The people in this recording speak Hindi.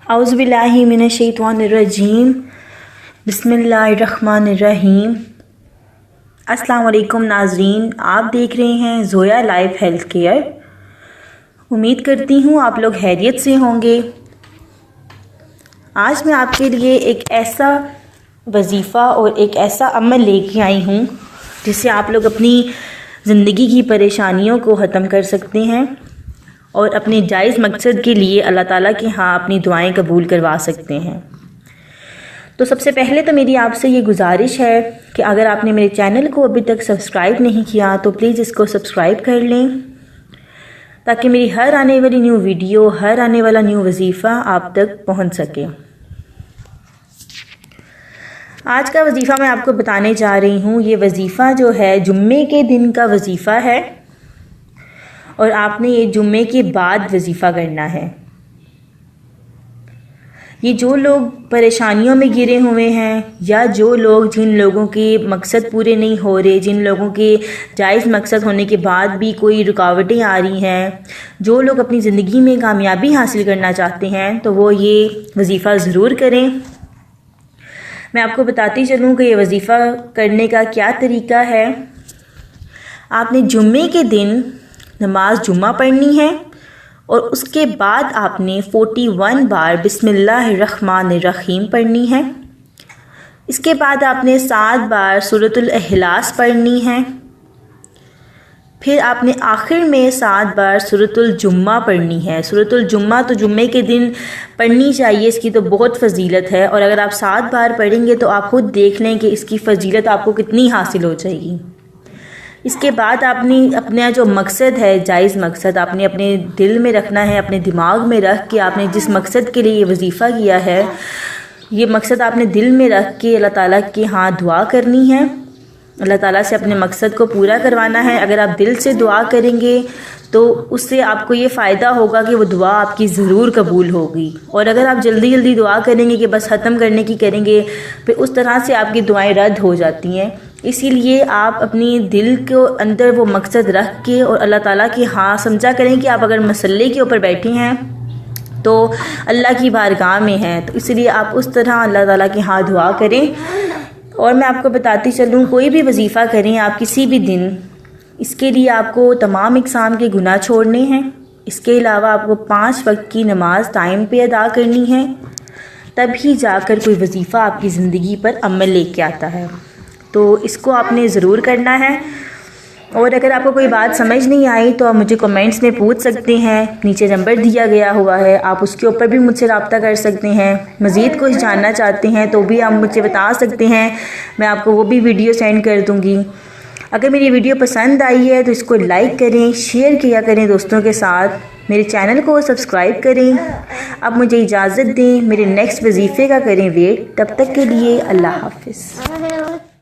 औज़ुबिल्लाहि मिनश्शैतानिर्रजीम बिस्मिल्लाहिर्रहमानिर्रहीम। अस्सलाम वालेकुम नाज़रीन, आप देख रहे हैं ज़ोया लाइफ हेल्थ केयर। उम्मीद करती हूँ आप लोग खैरियत से होंगे। आज मैं आपके लिए एक ऐसा वजीफ़ा और एक ऐसा अमल लेके आई हूँ जिससे आप लोग अपनी ज़िंदगी की परेशानियों को ख़त्म कर सकते हैं और अपने जायज़ मकसद के लिए अल्लाह ताला के यहाँ अपनी दुआएं कबूल करवा सकते हैं। तो सबसे पहले तो मेरी आपसे ये गुजारिश है कि अगर आपने मेरे चैनल को अभी तक सब्सक्राइब नहीं किया तो प्लीज़ इसको सब्सक्राइब कर लें, ताकि मेरी हर आने वाली न्यू वीडियो, हर आने वाला न्यू वजीफ़ा आप तक पहुंच सके। आज का वजीफ़ा मैं आपको बताने जा रही हूँ। ये वजीफ़ा जो है जुम्मे के दिन का वजीफ़ा है और आपने ये जुम्मे के बाद वजीफ़ा करना है। ये जो लोग परेशानियों में घिरे हुए हैं या जो लोग, जिन लोगों के मकसद पूरे नहीं हो रहे, जिन लोगों के जायज़ मकसद होने के बाद भी कोई रुकावटें आ रही हैं, जो लोग अपनी ज़िंदगी में कामयाबी हासिल करना चाहते हैं, तो वो ये वजीफ़ा ज़रूर करें। मैं आपको बताती चलूँ कि ये वजीफ़ा करने का क्या तरीका है। आपने जुम्मे के दिन नमाज जुम्मा पढ़नी है और उसके बाद आपने 41 बार बिस्मिल्लाहिर्रहमानिर्रहीम पढ़नी है। इसके बाद आपने 7 बार सूरतुल इखलास पढ़नी है। फिर आपने आखिर में 7 बार सूरतुल जुम्मा पढ़नी है। सूरतुल जुम्मा तो जुम्मे के दिन पढ़नी चाहिए, इसकी तो बहुत फ़जीलत है और अगर आप 7 बार पढ़ेंगे तो आप खुद देख लें कि इसकी फ़जीलत आपको कितनी हासिल हो जाएगी। इसके बाद आपने अपना जो मकसद है, जायज़ मकसद, आपने अपने दिल में रखना है, अपने दिमाग में रख के आपने जिस मकसद के लिए ये वजीफ़ा किया है, ये मकसद आपने दिल में रख के अल्लाह ताला के यहाँ दुआ करनी है। अल्लाह ताला से अपने मकसद को पूरा करवाना है। अगर आप दिल से दुआ करेंगे तो उससे आपको ये फ़ायदा होगा कि वो दुआ आपकी ज़रूर कबूल होगी। और अगर आप जल्दी जल्दी दुआ करेंगे कि बस ख़त्म करने की करेंगे, फिर उस तरह से आपकी दुआएं रद्द हो जाती हैं। इसीलिए आप अपनी दिल के अंदर वो मकसद रख के और अल्लाह ताला की हाँ समझा करें कि आप अगर मसल्ले के ऊपर बैठे हैं तो अल्लाह की बारगाह में हैं, तो इसलिए आप उस तरह अल्लाह ताला की हाँ दुआ करें। और मैं आपको बताती चलूँ, कोई भी वजीफ़ा करें आप किसी भी दिन, इसके लिए आपको तमाम इक़साम के गुनाह छोड़ने हैं। इसके अलावा आपको 5 वक्त की नमाज टाइम पे अदा करनी है, तभी जाकर कोई वजीफ़ा आपकी ज़िंदगी पर अमल लेके आता है। तो इसको आपने ज़रूर करना है। और अगर आपको कोई बात समझ नहीं आई तो आप मुझे कमेंट्स में पूछ सकते हैं, नीचे नंबर दिया गया हुआ है, आप उसके ऊपर भी मुझसे रब्ता कर सकते हैं। मज़ीद कुछ जानना चाहते हैं तो भी आप मुझे बता सकते हैं, मैं आपको वो भी वीडियो सेंड कर दूँगी। अगर मेरी वीडियो पसंद आई है तो इसको लाइक करें, शेयर किया करें दोस्तों के साथ, मेरे चैनल को सब्सक्राइब करें। अब मुझे इजाज़त दें, मेरे नेक्स्ट वजीफ़े का करें वेट। तब तक के लिए अल्लाह हाफ़िज़।